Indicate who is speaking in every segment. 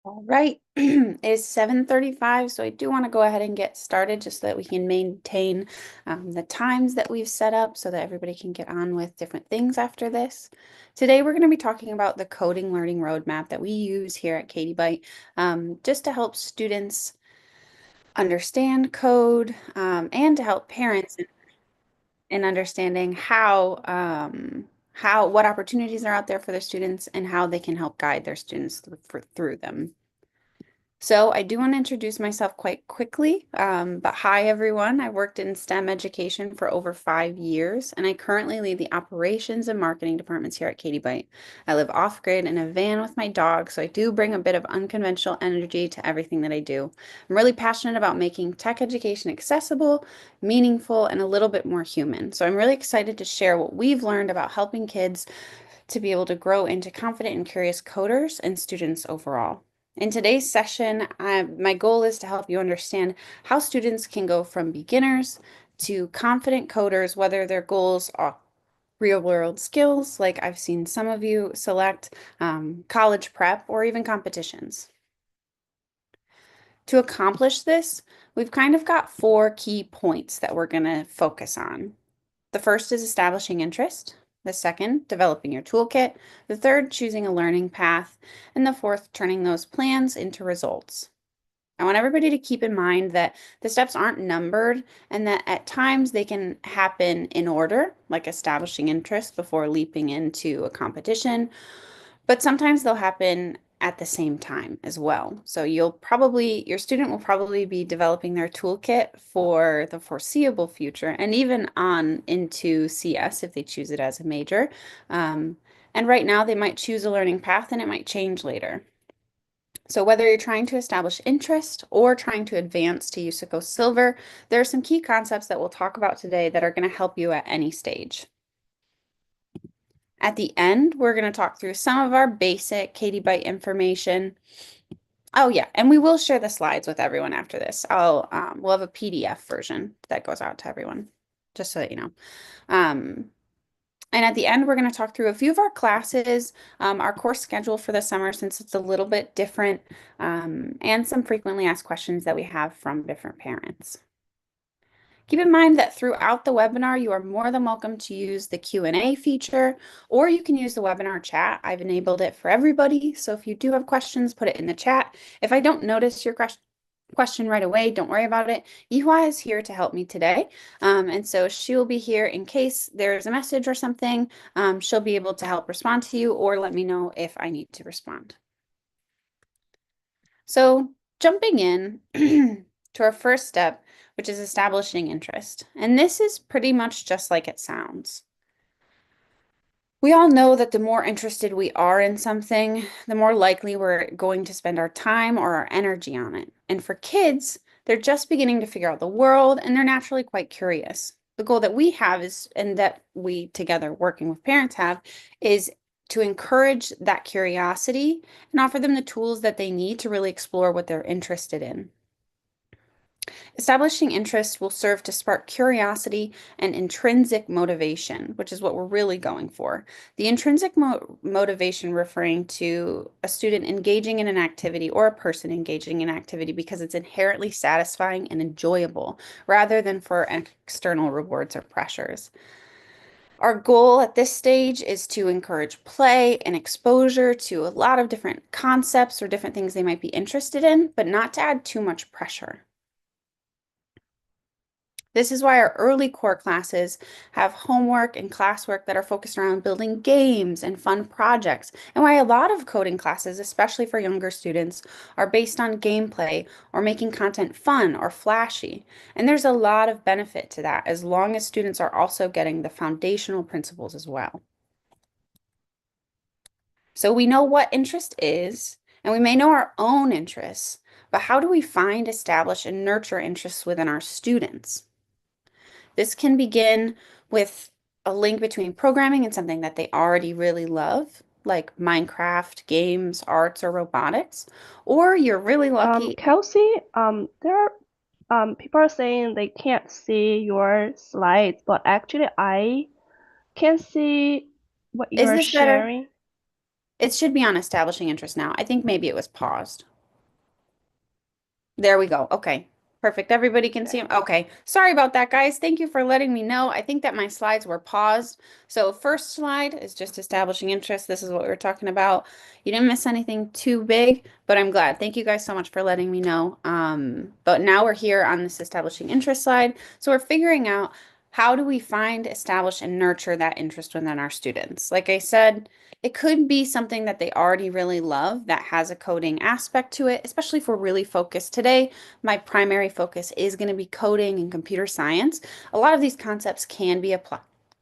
Speaker 1: All right, it's 7:35, so I do want to go ahead and get started just so that we can maintain the times that we've set up so that everybody can get on with different things after this. Today, we're going to be talking about the coding learning roadmap that we use here at Katie Byte, just to help students understand code, and to help parents in understanding what opportunities are out there for their students and how they can help guide their students through them. So I do want to introduce myself quite quickly, but hi everyone. I worked in STEM education for over 5 years, and I currently lead the operations and marketing departments here at Katie Byte. I live off grid in a van with my dog, so I do bring a bit of unconventional energy to everything that I do. I'm really passionate about making tech education accessible, meaningful, and a little bit more human. So I'm really excited to share what we've learned about helping kids to be able to grow into confident and curious coders and students overall. In today's session, my goal is to help you understand how students can go from beginners to confident coders, whether their goals are real world skills, like I've seen some of you select, college prep, or even competitions. To accomplish this, we've kind of got four key points that we're going to focus on. The first is establishing interest. The second, developing your toolkit. The third, choosing a learning path. And the fourth, turning those plans into results. I want everybody to keep in mind that the steps aren't numbered and that at times they can happen in order, like establishing interest before leaping into a competition, but sometimes they'll happen at the same time as well. So your student will probably be developing their toolkit for the foreseeable future and even on into CS if they choose it as a major. Um, and right now they might choose a learning path and it might change later. So whether you're trying to establish interest or trying to advance to USICO Silver, there are some key concepts that we'll talk about today that are going to help you at any stage. At the end, we're going to talk through some of our basic Katie Byte information. Oh yeah, and we will share the slides with everyone after this. We'll have a PDF version that goes out to everyone, just so that you know. Um, and at the end, we're going to talk through a few of our classes, our course schedule for the summer since it's a little bit different, and some frequently asked questions that we have from different parents. Keep in mind that throughout the webinar, you are more than welcome to use the Q&A feature, or you can use the webinar chat. I've enabled it for everybody, so if you do have questions, put it in the chat. If I don't notice your question right away, don't worry about it. Yuhua is here to help me today, and so she will be here in case there's a message or something. She'll be able to help respond to you or let me know if I need to respond. So jumping in to our first step, which is establishing interest. And this is pretty much just like it sounds. We all know that the more interested we are in something, the more likely we're going to spend our time or our energy on it. And for kids, they're just beginning to figure out the world and they're naturally quite curious. The goal that we have is, and that we together working with parents have, is to encourage that curiosity and offer them the tools that they need to really explore what they're interested in. Establishing interest will serve to spark curiosity and intrinsic motivation, which is what we're really going for. The intrinsic motivation referring to a student engaging in an activity or a person engaging in an activity because it's inherently satisfying and enjoyable rather than for external rewards or pressures. Our goal at this stage is to encourage play and exposure to a lot of different concepts or different things they might be interested in, but not to add too much pressure. This is why our early core classes have homework and classwork that are focused around building games and fun projects, and why a lot of coding classes, especially for younger students, are based on gameplay or making content fun or flashy. And there's a lot of benefit to that as long as students are also getting the foundational principles as well. So we know what interest is, and we may know our own interests, but how do we find, establish, and nurture interests within our students? This can begin with a link between programming and something that they already really love, like Minecraft, games, arts, or robotics. Or you're really lucky.
Speaker 2: Kelsey, there are people are saying they can't see your slides, but actually I can see what
Speaker 1: Is
Speaker 2: you're
Speaker 1: this better?
Speaker 2: sharing.
Speaker 1: It should be on establishing interest now. I think maybe it was paused. There we go. Okay. Perfect. Everybody can see them. Okay. Sorry about that, guys. Thank you for letting me know. I think that my slides were paused. So first slide is just establishing interest. This is what we were talking about. You didn't miss anything too big, but I'm glad. Thank you guys so much for letting me know. But now we're here on this establishing interest slide. So we're figuring out how do we find, establish, and nurture that interest within our students. Like I said, it could be something that they already really love that has a coding aspect to it, especially if we're really focused. Today, my primary focus is going to be coding and computer science. A lot of these concepts can be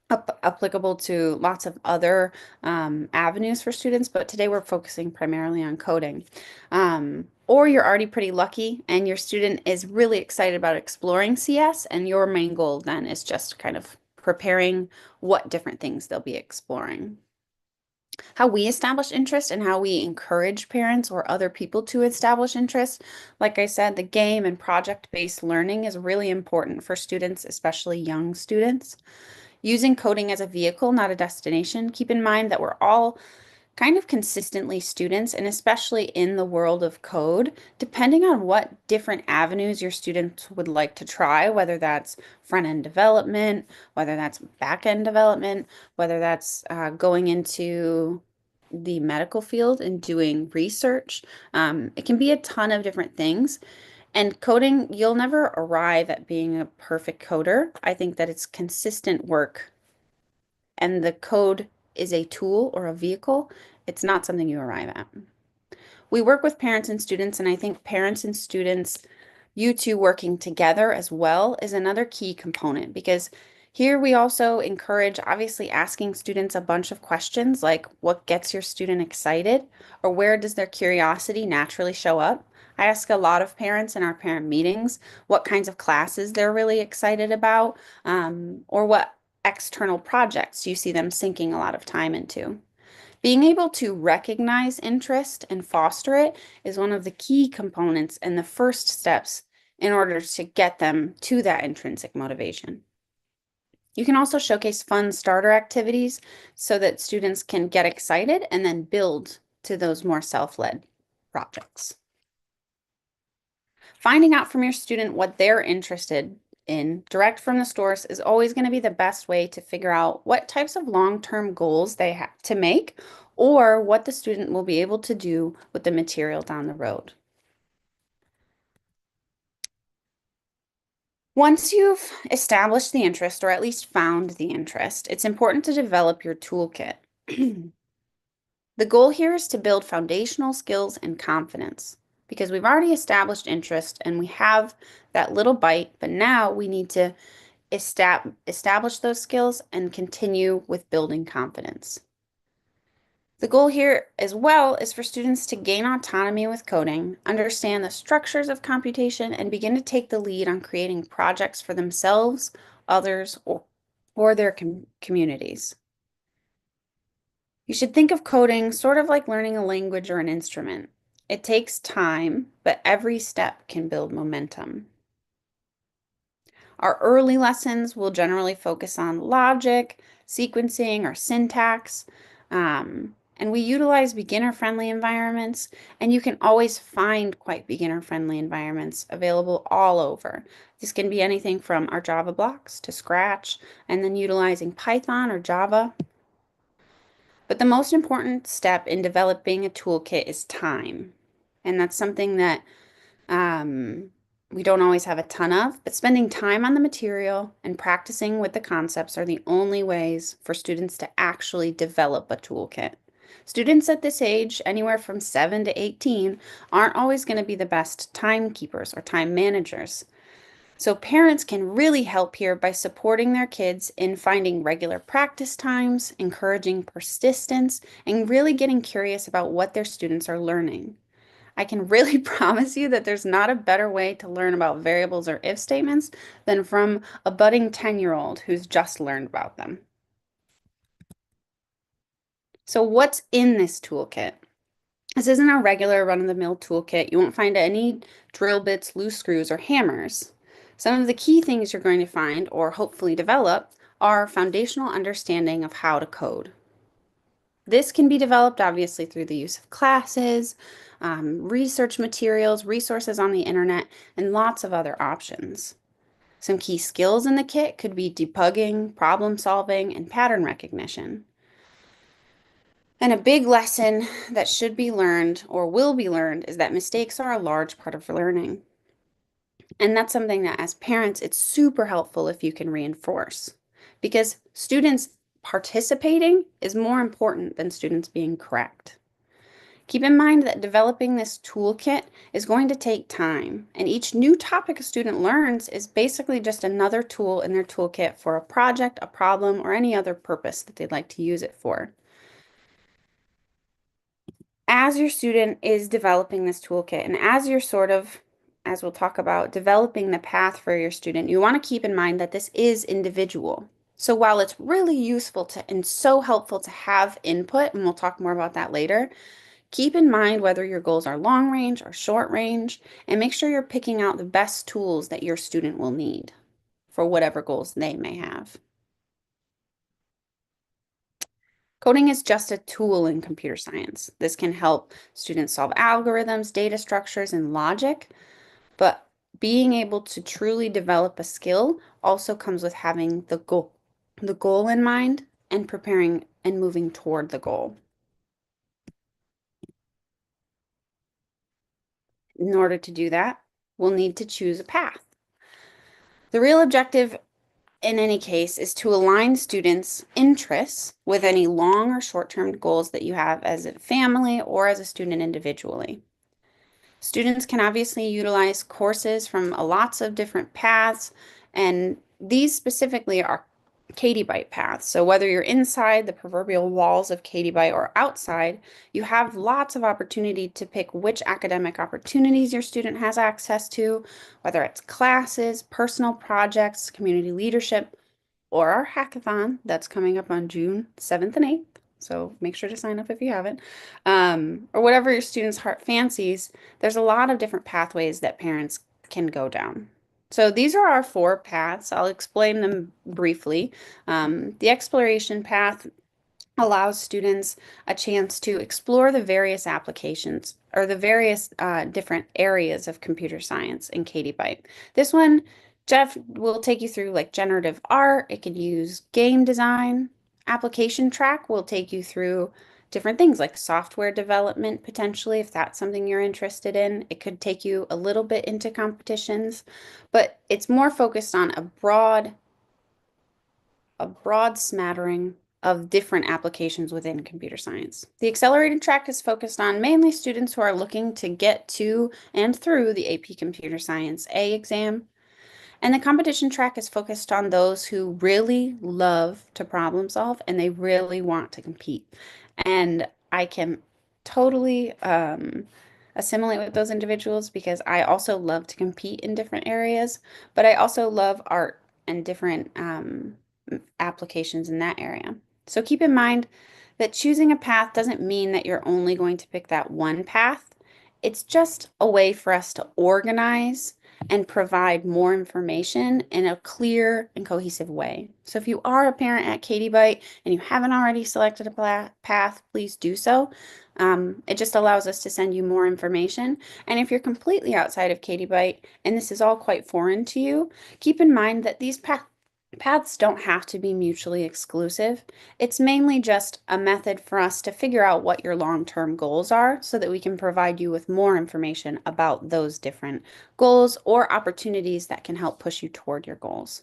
Speaker 1: applicable to lots of other avenues for students, but today we're focusing primarily on coding. Or you're already pretty lucky and your student is really excited about exploring CS, and your main goal then is just kind of preparing what different things they'll be exploring. How we establish interest and how we encourage parents or other people to establish interest. Like I said, the game and project-based learning is really important for students, especially young students. Using coding as a vehicle, not a destination. Keep in mind that we're all kind of consistently students, and especially in the world of code, depending on what different avenues your students would like to try, whether that's front-end development, whether that's back-end development, whether that's going into the medical field and doing research. It can be a ton of different things. And coding, you'll never arrive at being a perfect coder. I think that it's consistent work, and the code is a tool or a vehicle. It's not something you arrive at. We work with parents and students, and I think parents and students, you two working together as well, is another key component, because here we also encourage obviously asking students a bunch of questions like what gets your student excited, or where does their curiosity naturally show up. I ask a lot of parents in our parent meetings what kinds of classes they're really excited about, or what external projects you see them sinking a lot of time into. Being able to recognize interest and foster it is one of the key components and the first steps in order to get them to that intrinsic motivation. You can also showcase fun starter activities so that students can get excited and then build to those more self-led projects. Finding out from your student what they're interested in direct from the source is always going to be the best way to figure out what types of long-term goals they have to make, or what the student will be able to do with the material down the road. Once you've established the interest, or at least found the interest, it's important to develop your toolkit. The goal here is to build foundational skills and confidence, because we've already established interest and we have that little bite, but now we need to establish those skills and continue with building confidence. The goal here as well is for students to gain autonomy with coding, understand the structures of computation, and begin to take the lead on creating projects for themselves, others, or their communities. You should think of coding sort of like learning a language or an instrument. It takes time, but every step can build momentum. Our early lessons will generally focus on logic, sequencing, or syntax, and we utilize beginner-friendly environments, and you can always find quite beginner-friendly environments available all over. This can be anything from our Java blocks to Scratch, and then utilizing Python or Java. But the most important step in developing a toolkit is time. And that's something that we don't always have a ton of, but spending time on the material and practicing with the concepts are the only ways for students to actually develop a toolkit. Students at this age, anywhere from 7 to 18, aren't always going to be the best timekeepers or time managers. So parents can really help here by supporting their kids in finding regular practice times, encouraging persistence, and really getting curious about what their students are learning. I can really promise you that there's not a better way to learn about variables or if statements than from a budding 10-year-old who's just learned about them. So what's in this toolkit? This isn't a regular run-of-the-mill toolkit. You won't find any drill bits, loose screws, or hammers. Some of the key things you're going to find, or hopefully develop, are foundational understanding of how to code. This can be developed obviously through the use of classes, research materials, resources on the internet, and lots of other options. Some key skills in the kit could be debugging, problem solving, and pattern recognition. And a big lesson that should be learned or will be learned is that mistakes are a large part of learning. And that's something that as parents, it's super helpful if you can reinforce because students participating is more important than students being correct. Keep in mind that developing this toolkit is going to take time, and each new topic a student learns is basically just another tool in their toolkit for a project, a problem, or any other purpose that they'd like to use it for. As your student is developing this toolkit and as you're as we'll talk about, developing the path for your student, you want to keep in mind that this is individual. So while it's really useful to and so helpful to have input, and we'll talk more about that later, keep in mind whether your goals are long range or short range, and make sure you're picking out the best tools that your student will need for whatever goals they may have. Coding is just a tool in computer science. This can help students solve algorithms, data structures, and logic, but being able to truly develop a skill also comes with having the goal in mind and preparing and moving toward the goal. In order to do that, we'll need to choose a path. The real objective in any case is to align students' interests with any long or short-term goals that you have as a family or as a student individually. Students can obviously utilize courses from lots of different paths, and these specifically are Katie Bite paths. So whether you're inside the proverbial walls of Katie Bite or outside, you have lots of opportunity to pick which academic opportunities your student has access to, whether it's classes, personal projects, community leadership, or our hackathon that's coming up on June 7th and 8th. So make sure to sign up if you haven't. Or whatever your student's heart fancies, there's a lot of different pathways that parents can go down. So these are our 4 paths. I'll explain them briefly. The exploration path allows students a chance to explore the various applications or the various different areas of computer science in Katie Bite. This one, Jeff will take you through like generative art. It can use game design. Application track will take you through different things like software development, potentially, if that's something you're interested in. It could take you a little bit into competitions, but it's more focused on a broad smattering of different applications within computer science. The accelerated track is focused on mainly students who are looking to get to and through the AP Computer Science A exam. And the competition track is focused on those who really love to problem solve and they really want to compete. And I can totally assimilate with those individuals because I also love to compete in different areas, but I also love art and different applications in that area. So keep in mind that choosing a path doesn't mean that you're only going to pick that one path. It's just a way for us to organize and provide more information in a clear and cohesive way. So if you are a parent at Katie Bite and you haven't already selected a path, please do so. It just allows us to send you more information. And if you're completely outside of Katie Bite and this is all quite foreign to you, keep in mind that these paths don't have to be mutually exclusive. It's mainly just a method for us to figure out what your long-term goals are so that we can provide you with more information about those different goals or opportunities that can help push you toward your goals.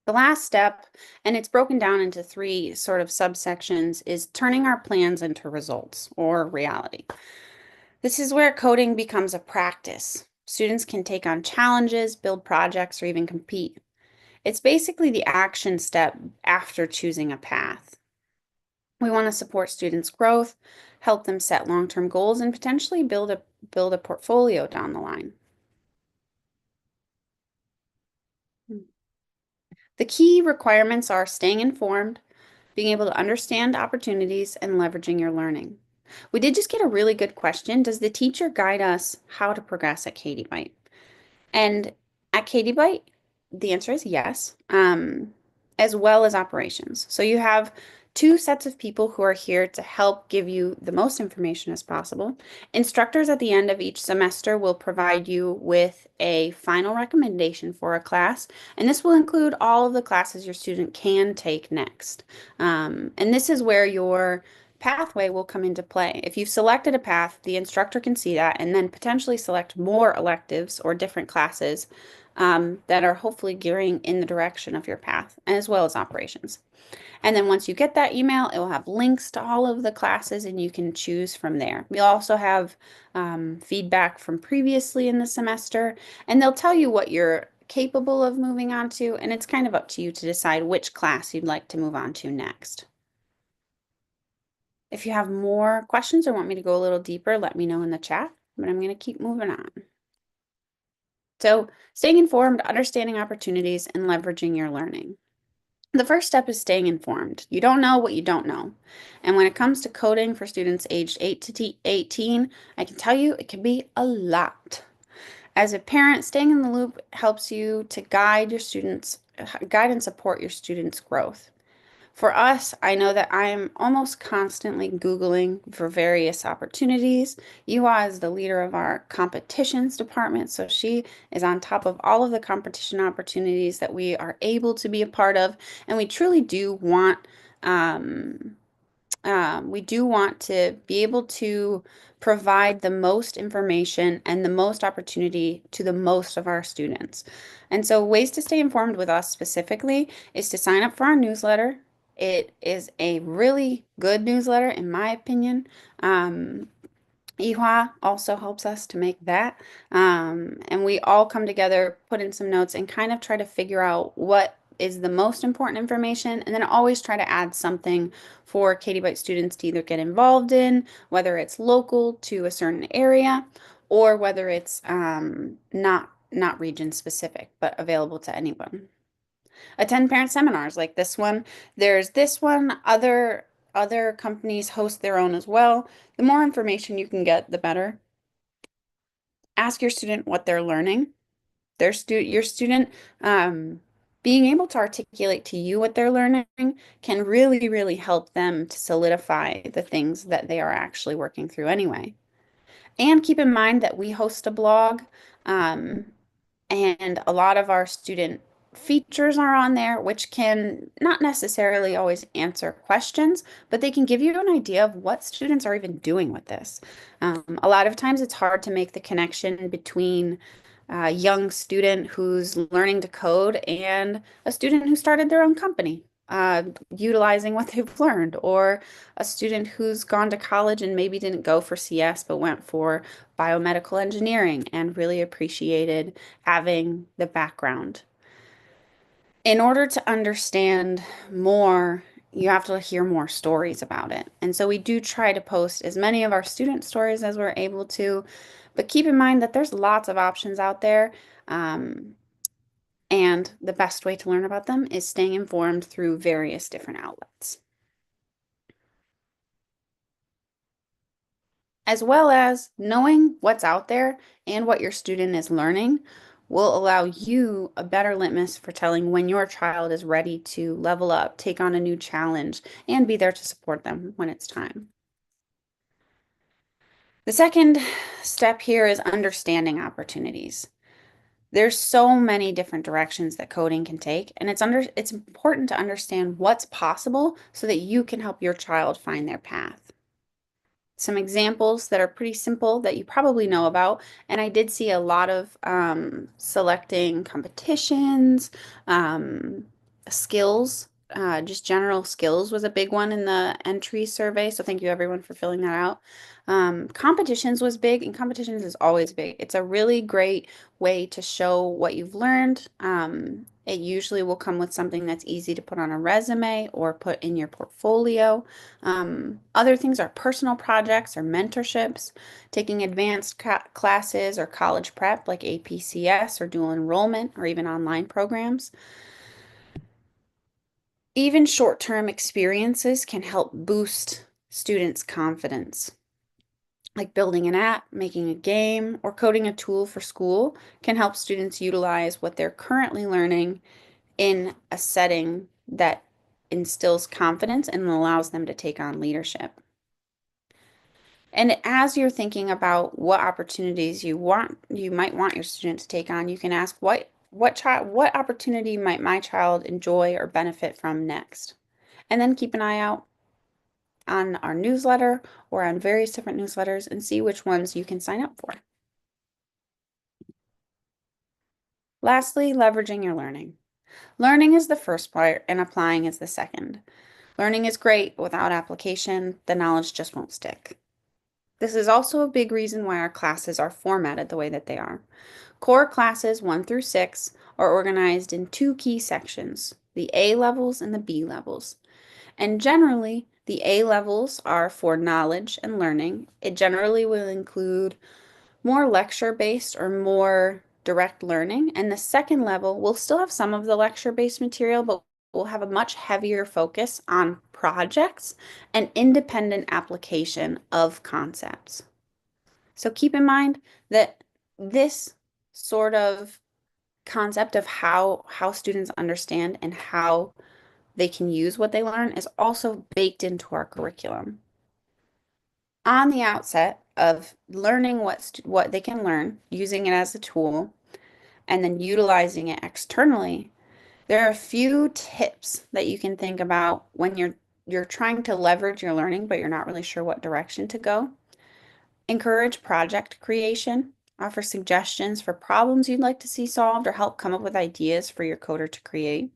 Speaker 1: The last step, and it's broken down into 3 sort of subsections, is turning our plans into results or reality. This is where coding becomes a practice. Students can take on challenges, build projects, or even compete. It's basically the action step after choosing a path. We want to support students' growth, help them set long-term goals, and potentially build a portfolio down the line. The key requirements are staying informed, being able to understand opportunities, and leveraging your learning. We did just get a really good question. Does the teacher guide us how to progress at Katie Bite? And at Katie Bite, The answer is yes, as well as operations. So you have two sets of people who are here to help give you the most information as possible. Instructors at the end of each semester will provide you with a final recommendation for a class, and this will include all of the classes your student can take next. And this is where your pathway will come into play. If you've selected a path, the instructor can see that and then potentially select more electives or different classes that are hopefully gearing in the direction of your path, as well as operations. And then once you get that email, it will have links to all of the classes and you can choose from there. We'll also have feedback from previously in the semester, and they'll tell you what you're capable of moving on to, and it's kind of up to you to decide which class you'd like to move on to next. If you have more questions or want me to go a little deeper, let me know in the chat, but I'm going to keep moving on. So, staying informed, understanding opportunities, and leveraging your learning. The first step is staying informed. You don't know what you don't know. And when it comes to coding for students aged 8 to 18, I can tell you it can be a lot. As a parent, staying in the loop helps you to guide and support your students' growth. For us, I know that I'm almost constantly Googling for various opportunities. Yuhua is the leader of our competitions department, so she is on top of all of the competition opportunities that we are able to be a part of, and um, we do want to be able to provide the most information and the most opportunity to the most of our students. And so, ways to stay informed with us specifically is to sign up for our newsletter. It is a really good newsletter, in my opinion. Ihua also helps us to make that. And we all come together, put in some notes, and kind of try to figure out what is the most important information, and then always try to add something for Katie Bite students to either get involved in, whether it's local to a certain area, or whether it's not region specific, but available to anyone. Attend parent seminars like this one. There's this one. Other companies host their own as well. The more information you can get, the better. Ask your student what they're learning. Your student being able to articulate to you what they're learning can really, really help them to solidify the things that they are actually working through anyway. And keep in mind that we host a blog. Um, and a lot of our student features are on there, which can not necessarily always answer questions, but they can give you an idea of what students are even doing with this. A lot of times it's hard to make the connection between a young student who's learning to code and a student who started their own company, utilizing what they've learned, or a student who's gone to college and maybe didn't go for CS but went for biomedical engineering and really appreciated having the background. In order to understand more, you have to hear more stories about it. And so we do try to post as many of our student stories as we're able to, but keep in mind that there's lots of options out there. And the best way to learn about them is staying informed through various different outlets, as well as knowing what's out there and what your student is learning will allow you a better litmus for telling when your child is ready to level up, take on a new challenge, and be there to support them when it's time. The second step here is understanding opportunities. There's so many different directions that coding can take, and it's important to understand what's possible so that you can help your child find their path. Some examples that are pretty simple that you probably know about. And I did see a lot of selecting competitions, skills, just general skills was a big one in the entry survey. So thank you everyone for filling that out. Competitions was big, and competitions is always big. It's a really great way to show what you've learned. It usually will come with something that's easy to put on a resume or put in your portfolio. Other things are personal projects or mentorships, taking advanced classes or college prep like APCS or dual enrollment or even online programs. Even short-term experiences can help boost students' confidence. like building an app, making a game, or coding a tool for school can help students utilize what they're currently learning in a setting that instills confidence and allows them to take on leadership. And as you're thinking about what opportunities you might want your student to take on, you can ask what opportunity might my child enjoy or benefit from next? And then keep an eye out on our newsletter or on various different newsletters and see which ones you can sign up for. Lastly, leveraging your learning. Learning is the first part and applying is the second. Learning is great, but without application, the knowledge just won't stick. This is also a big reason why our classes are formatted the way that they are. Core classes 1 through 6 are organized in two key sections, the A levels and the B levels. And generally, the A levels are for knowledge and learning. It generally will include more lecture-based or more direct learning. And the second level will still have some of the lecture-based material, but we'll have a much heavier focus on projects and independent application of concepts. So keep in mind that this sort of concept of how students understand and how they can use what they learn is also baked into our curriculum. On the outset of learning what they can learn, using it as a tool, and then utilizing it externally, there are a few tips that you can think about when you're trying to leverage your learning, but you're not really sure what direction to go. Encourage project creation. Offer suggestions for problems you'd like to see solved or help come up with ideas for your coder to create.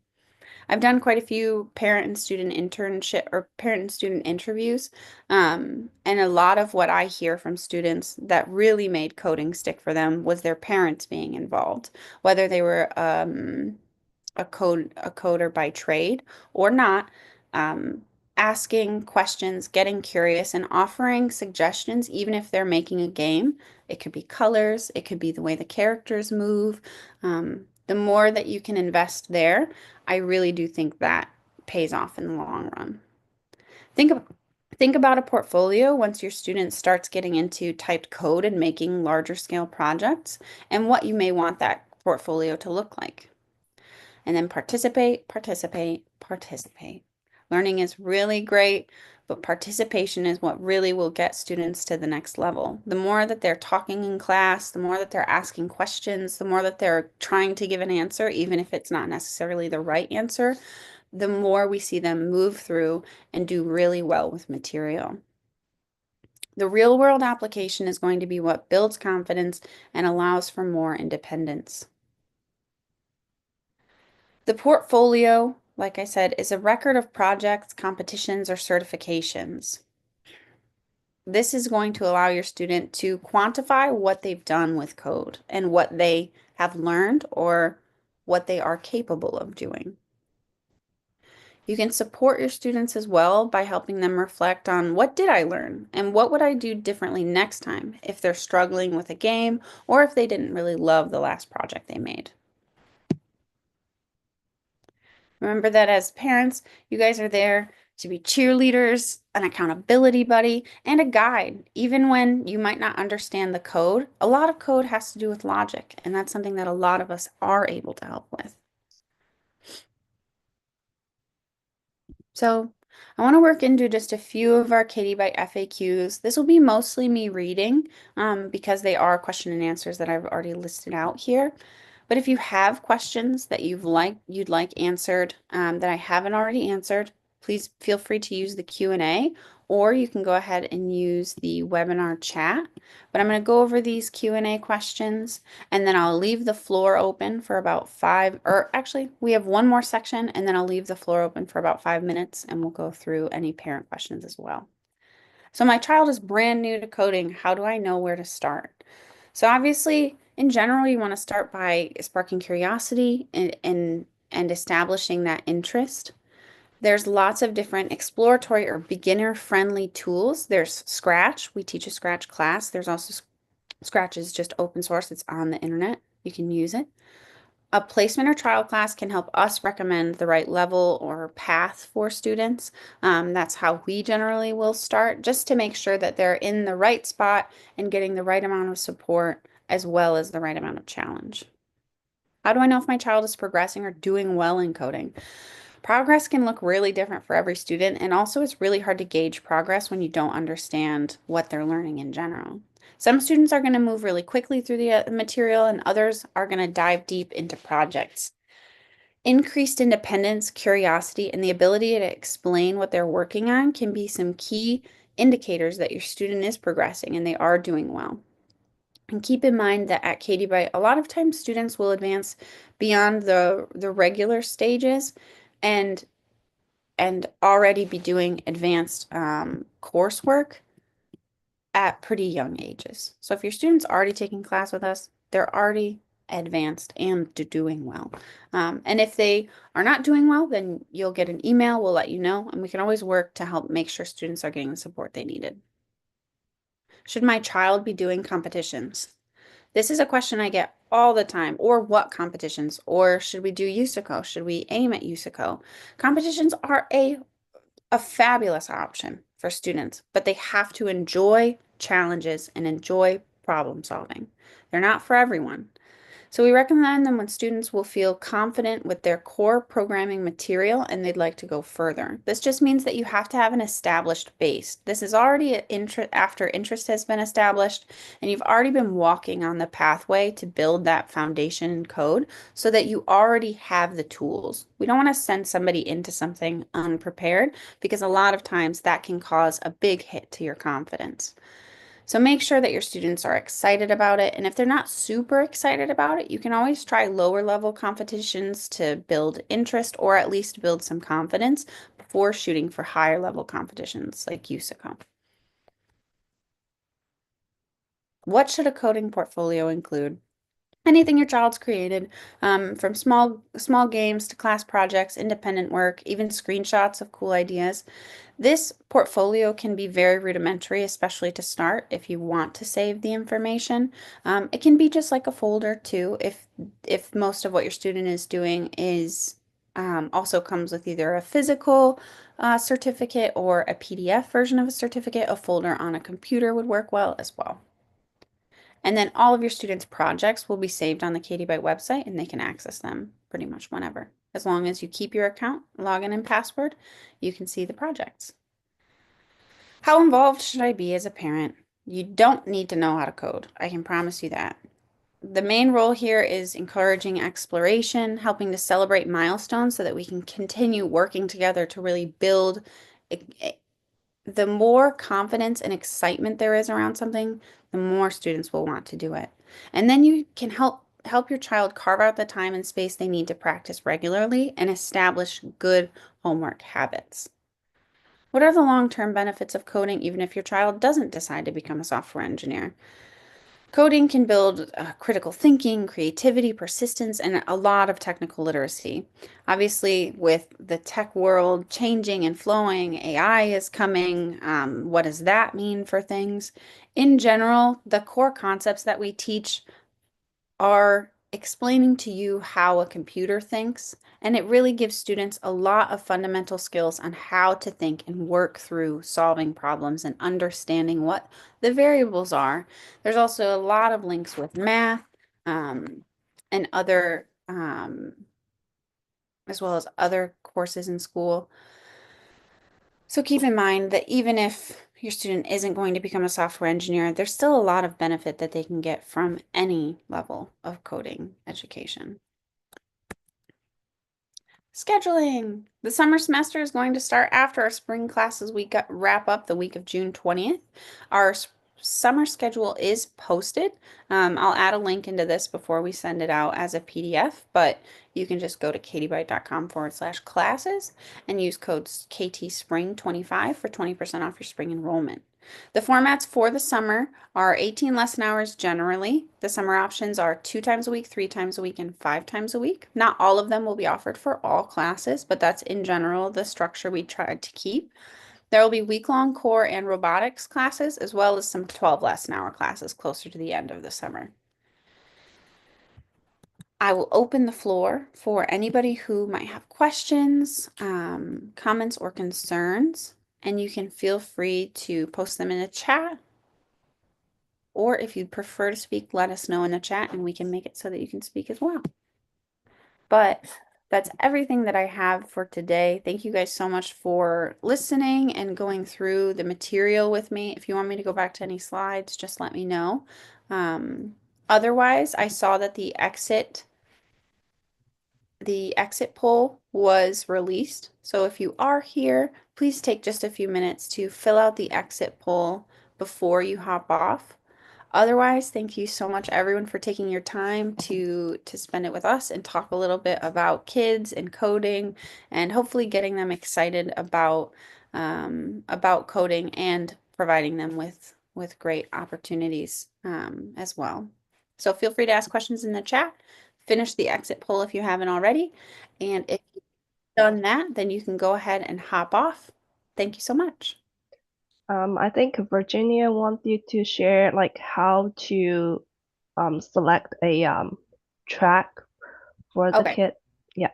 Speaker 1: I've done quite a few parent and student internship or parent and student interviews. And a lot of what I hear from students that really made coding stick for them was their parents being involved, whether they were a coder by trade or not, um, asking questions, getting curious, and offering suggestions, even if they're making a game. It could be colors, it could be the way the characters move. The more that you can invest there, I really do think that pays off in the long run. Think of, think about a portfolio once your student starts getting into typed code and making larger scale projects and what you may want that portfolio to look like. And then participate, participate, participate. Learning is really great, but participation is what really will get students to the next level. The more that they're talking in class, the more that they're asking questions, the more that they're trying to give an answer, even if it's not necessarily the right answer, the more we see them move through and do really well with material. The real world application is going to be what builds confidence and allows for more independence. The portfolio, like I said, is a record of projects, competitions, or certifications. This is going to allow your student to quantify what they've done with code and what they have learned or what they are capable of doing. You can support your students as well by helping them reflect on what did I learn and what would I do differently next time if they're struggling with a game or if they didn't really love the last project they made. Remember that as parents, you guys are there to be cheerleaders, an accountability buddy, and a guide. Even when you might not understand the code, a lot of code has to do with logic, and that's something that a lot of us are able to help with. So I want to work into just a few of our Katie Byte FAQs. This will be mostly me reading because they are question and answers that I've already listed out here. But if you have questions that you'd like answered that I haven't already answered, please feel free to use the Q&A, or you can go ahead and use the webinar chat. But I'm going to go over these Q&A questions, and then I'll leave the floor open for about actually, we have one more section, and then I'll leave the floor open for about 5 minutes, and we'll go through any parent questions as well. So my child is brand new to coding. How do I know where to start? So obviously, in general, you want to start by sparking curiosity and establishing that interest. There's lots of different exploratory or beginner-friendly tools. There's Scratch. We teach a Scratch class. There's also Scratch is just open source. It's on the internet. You can use it. A placement or trial class can help us recommend the right level or path for students. That's how we generally will start, just to make sure that they're in the right spot and getting the right amount of support as well as the right amount of challenge. How do I know if my child is progressing or doing well in coding? Progress can look really different for every student, and also it's really hard to gauge progress when you don't understand what they're learning in general. Some students are going to move really quickly through the material, and others are going to dive deep into projects. Increased independence, curiosity, and the ability to explain what they're working on can be some key indicators that your student is progressing and they are doing well. And keep in mind that at Katie Byte, a lot of times students will advance beyond the regular stages and already be doing advanced coursework at pretty young ages. So if your student's already taking class with us, they're already advanced and doing well. And if they are not doing well, then you'll get an email, we'll let you know, and we can always work to help make sure students are getting the support they needed. Should my child be doing competitions? This is a question I get all the time. Or what competitions? Or should we do USICO? Should we aim at USICO? Competitions are a fabulous option for students, but they have to enjoy challenges and enjoy problem solving. They're not for everyone. So we recommend them when students will feel confident with their core programming material and they'd like to go further. This just means that you have to have an established base. This is already after interest has been established and you've already been walking on the pathway to build that foundation in code so that you already have the tools. We don't want to send somebody into something unprepared because a lot of times that can cause a big hit to your confidence. So make sure that your students are excited about it. And if they're not super excited about it, you can always try lower level competitions to build interest or at least build some confidence before shooting for higher level competitions like USICO. What should a coding portfolio include? Anything your child's created, from small games to class projects, independent work, even screenshots of cool ideas. This portfolio can be very rudimentary, especially to start if you want to save the information. It can be just like a folder too, if most of what your student is doing is also comes with either a physical certificate or a PDF version of a certificate. A folder on a computer would work well as well. And then all of your students' projects will be saved on the Katie Byte website and they can access them pretty much whenever. As long as you keep your account, login and password, you can see the projects. How involved should I be as a parent? You don't need to know how to code. I can promise you that. The main role here is encouraging exploration, helping to celebrate milestones so that we can continue working together to really build. The more confidence and excitement there is around something, the more students will want to do it. And then you can help your child carve out the time and space they need to practice regularly and establish good homework habits. What are the long-term benefits of coding even if your child doesn't decide to become a software engineer? Coding can build critical thinking, creativity, persistence, and a lot of technical literacy. Obviously, with the tech world changing and flowing, AI is coming. What does that mean for things? In general, the core concepts that we teach are explaining to you how a computer thinks, and it really gives students a lot of fundamental skills on how to think and work through solving problems and understanding what the variables are. There's also a lot of links with math and other, as well as other courses in school. So keep in mind that even if your student isn't going to become a software engineer, there's still a lot of benefit that they can get from any level of coding education. Scheduling. The summer semester is going to start after our spring classes wrap up the week of June 20th. Our summer schedule is posted. I'll add a link into this before we send it out as a PDF, but you can just go to katiebyte.com/classes and use code KTSPRING25 for 20% off your spring enrollment. The formats for the summer are 18 lesson hours generally. The summer options are 2 times a week, 3 times a week, and 5 times a week. Not all of them will be offered for all classes, but that's in general the structure we tried to keep. There will be week-long core and robotics classes, as well as some 12 lesson hour classes closer to the end of the summer. I will open the floor for anybody who might have questions, comments, or concerns, and you can feel free to post them in the chat. Or if you'd prefer to speak, let us know in the chat and we can make it so that you can speak as well. But that's everything that I have for today. Thank you guys so much for listening and going through the material with me. If you want me to go back to any slides, just let me know. Otherwise, I saw that the exit poll was released. So if you are here, please take just a few minutes to fill out the exit poll before you hop off. Otherwise, thank you so much everyone for taking your time to spend it with us and talk a little bit about kids and coding and hopefully getting them excited about coding and providing them with great opportunities as well. So feel free to ask questions in the chat. Finish the exit poll if you haven't already. And if you've done that, then you can go ahead and hop off. Thank you so much.
Speaker 2: I think Virginia wants you to share like how to select a track for the
Speaker 1: Okay,
Speaker 2: kid. Yeah.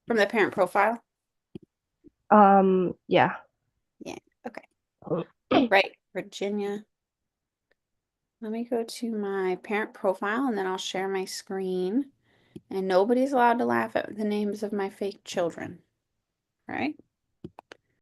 Speaker 1: from the parent profile.
Speaker 2: Yeah.
Speaker 1: Yeah, okay. Right, Virginia. Let me go to my parent profile and then I'll share my screen. And nobody's allowed to laugh at the names of my fake children, right?